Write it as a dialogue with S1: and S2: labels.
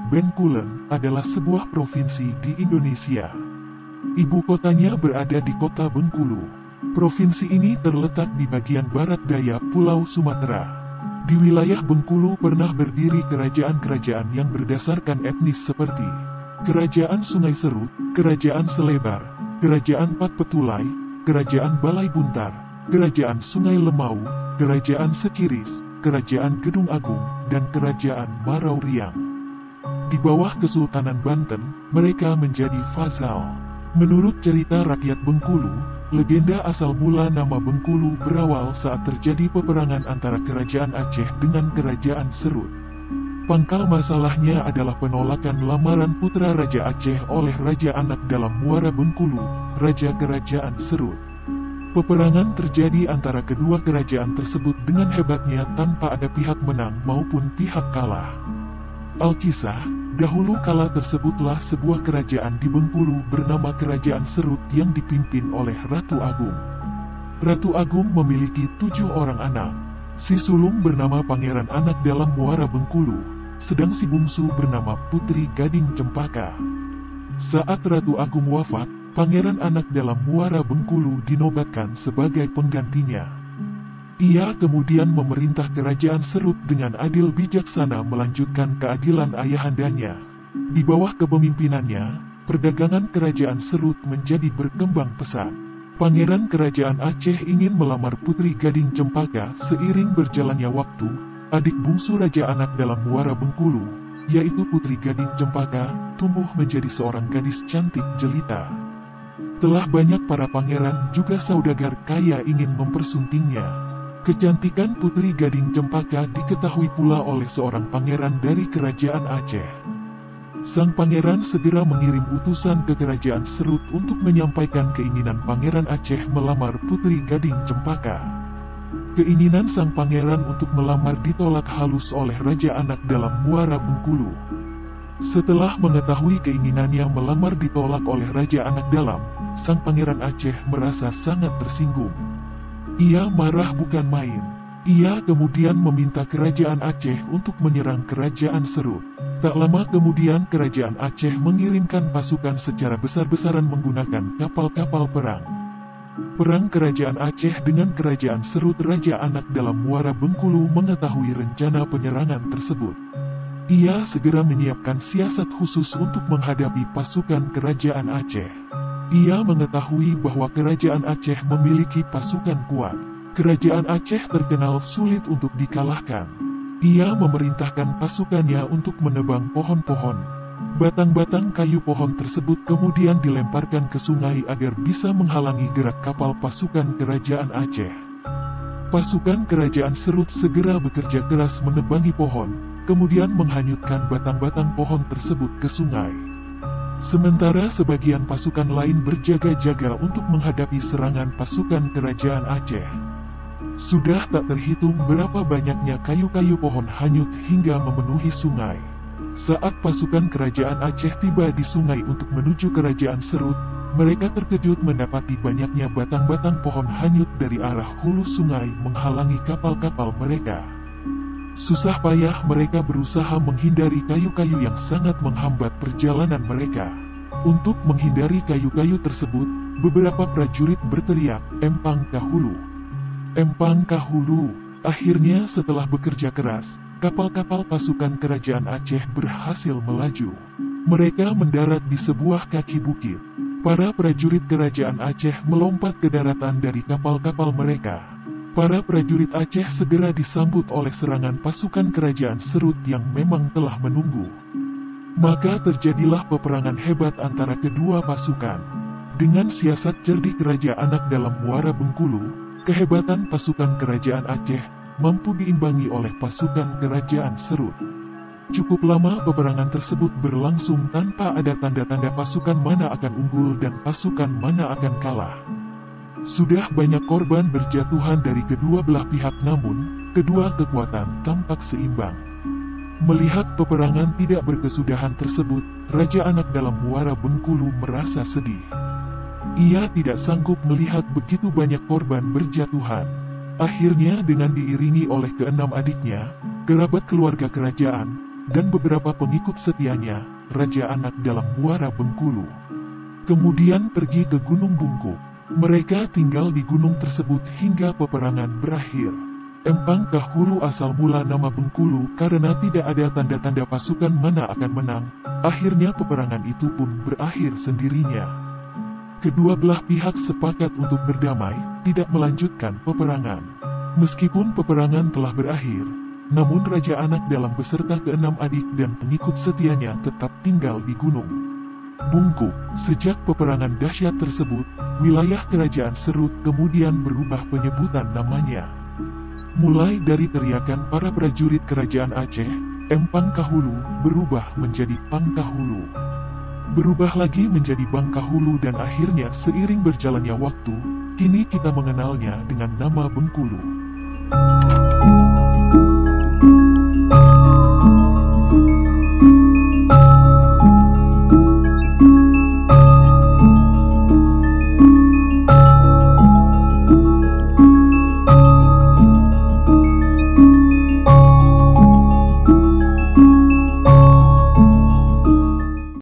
S1: Bengkulu adalah sebuah provinsi di Indonesia. Ibu kotanya berada di kota Bengkulu. Provinsi ini terletak di bagian barat daya Pulau Sumatera. Di wilayah Bengkulu pernah berdiri kerajaan-kerajaan yang berdasarkan etnis seperti Kerajaan Sungai Serut, Kerajaan Selebar, Kerajaan Pat Petulai, Kerajaan Balai Buntar, Kerajaan Sungai Lemau, Kerajaan Sekiris, Kerajaan Gedung Agung, dan Kerajaan Marau Riang. Di bawah Kesultanan Banten, mereka menjadi vasal. Menurut cerita rakyat Bengkulu, legenda asal mula nama Bengkulu berawal saat terjadi peperangan antara Kerajaan Aceh dengan Kerajaan Serut. Pangkal masalahnya adalah penolakan lamaran putra Raja Aceh oleh Raja Anak dalam Muara Bengkulu, Raja Kerajaan Serut. Peperangan terjadi antara kedua kerajaan tersebut dengan hebatnya tanpa ada pihak menang maupun pihak kalah. Alkisah, dahulu kala tersebutlah sebuah kerajaan di Bengkulu bernama Kerajaan Serut yang dipimpin oleh Ratu Agung. Ratu Agung memiliki 7 orang anak. Si sulung bernama Pangeran Anak dalam Muara Bengkulu, sedang si bungsu bernama Putri Gading Cempaka. Saat Ratu Agung wafat, Pangeran Anak dalam Muara Bengkulu dinobatkan sebagai penggantinya. Ia kemudian memerintah Kerajaan Serut dengan adil bijaksana melanjutkan keadilan ayahandanya. Di bawah kepemimpinannya, perdagangan Kerajaan Serut menjadi berkembang pesat. Pangeran Kerajaan Aceh ingin melamar Putri Gading Cempaka. Seiring berjalannya waktu, adik bungsu Raja Anak dalam Muara Bengkulu, yaitu Putri Gading Cempaka, tumbuh menjadi seorang gadis cantik jelita. Telah banyak para pangeran juga saudagar kaya ingin mempersuntingnya. Kecantikan Putri Gading Cempaka diketahui pula oleh seorang pangeran dari Kerajaan Aceh. Sang pangeran segera mengirim utusan ke Kerajaan Serut untuk menyampaikan keinginan Pangeran Aceh melamar Putri Gading Cempaka. Keinginan sang pangeran untuk melamar ditolak halus oleh Raja Anak dalam Muara Bengkulu. Setelah mengetahui keinginannya melamar ditolak oleh Raja Anak dalam, sang pangeran Aceh merasa sangat tersinggung. Ia marah bukan main. Ia kemudian meminta Kerajaan Aceh untuk menyerang Kerajaan Serut. Tak lama kemudian Kerajaan Aceh mengirimkan pasukan secara besar-besaran menggunakan kapal-kapal perang. Perang Kerajaan Aceh dengan Kerajaan Serut. Raja Anak dalam Muara Bengkulu mengetahui rencana penyerangan tersebut. Ia segera menyiapkan siasat khusus untuk menghadapi pasukan Kerajaan Aceh. Ia mengetahui bahwa Kerajaan Aceh memiliki pasukan kuat. Kerajaan Aceh terkenal sulit untuk dikalahkan. Ia memerintahkan pasukannya untuk menebang pohon-pohon. Batang-batang kayu pohon tersebut kemudian dilemparkan ke sungai agar bisa menghalangi gerak kapal pasukan Kerajaan Aceh. Pasukan Kerajaan Serut segera bekerja keras menebangi pohon, kemudian menghanyutkan batang-batang pohon tersebut ke sungai. Sementara sebagian pasukan lain berjaga-jaga untuk menghadapi serangan pasukan Kerajaan Aceh. Sudah tak terhitung berapa banyaknya kayu-kayu pohon hanyut hingga memenuhi sungai. Saat pasukan Kerajaan Aceh tiba di sungai untuk menuju Kerajaan Serut, mereka terkejut mendapati banyaknya batang-batang pohon hanyut dari arah hulu sungai menghalangi kapal-kapal mereka. Susah payah mereka berusaha menghindari kayu-kayu yang sangat menghambat perjalanan mereka. Untuk menghindari kayu-kayu tersebut, beberapa prajurit berteriak, "Empang Kahulu! Empang Kahulu!" Akhirnya setelah bekerja keras, kapal-kapal pasukan Kerajaan Aceh berhasil melaju. Mereka mendarat di sebuah kaki bukit. Para prajurit Kerajaan Aceh melompat ke daratan dari kapal-kapal mereka. Para prajurit Aceh segera disambut oleh serangan pasukan Kerajaan Serut yang memang telah menunggu. Maka terjadilah peperangan hebat antara kedua pasukan. Dengan siasat cerdik Raja Anak dalam Muara Bengkulu, kehebatan pasukan Kerajaan Aceh mampu diimbangi oleh pasukan Kerajaan Serut. Cukup lama peperangan tersebut berlangsung tanpa ada tanda-tanda pasukan mana akan unggul dan pasukan mana akan kalah. Sudah banyak korban berjatuhan dari kedua belah pihak, namun kedua kekuatan tampak seimbang. Melihat peperangan tidak berkesudahan tersebut, Raja Anak dalam Muara Bengkulu merasa sedih. Ia tidak sanggup melihat begitu banyak korban berjatuhan. Akhirnya dengan diiringi oleh keenam adiknya, kerabat keluarga kerajaan, dan beberapa pengikut setianya, Raja Anak dalam Muara Bengkulu. Kemudian pergi ke Gunung Bungkuk. Mereka tinggal di gunung tersebut hingga peperangan berakhir. Empang Kahulu asal mula nama Bengkulu karena tidak ada tanda-tanda pasukan mana akan menang. Akhirnya peperangan itu pun berakhir sendirinya. Kedua belah pihak sepakat untuk berdamai, tidak melanjutkan peperangan. Meskipun peperangan telah berakhir, namun Raja Anak dalam beserta keenam adik dan pengikut setianya tetap tinggal di gunung Bungkuk. Sejak peperangan dahsyat tersebut, wilayah kerajaan Serut kemudian berubah penyebutan namanya. Mulai dari teriakan para prajurit kerajaan Aceh, Empang Kahulu berubah menjadi Pangkahulu. Berubah lagi menjadi Bangkahulu dan akhirnya seiring berjalannya waktu, kini kita mengenalnya dengan nama Bengkulu.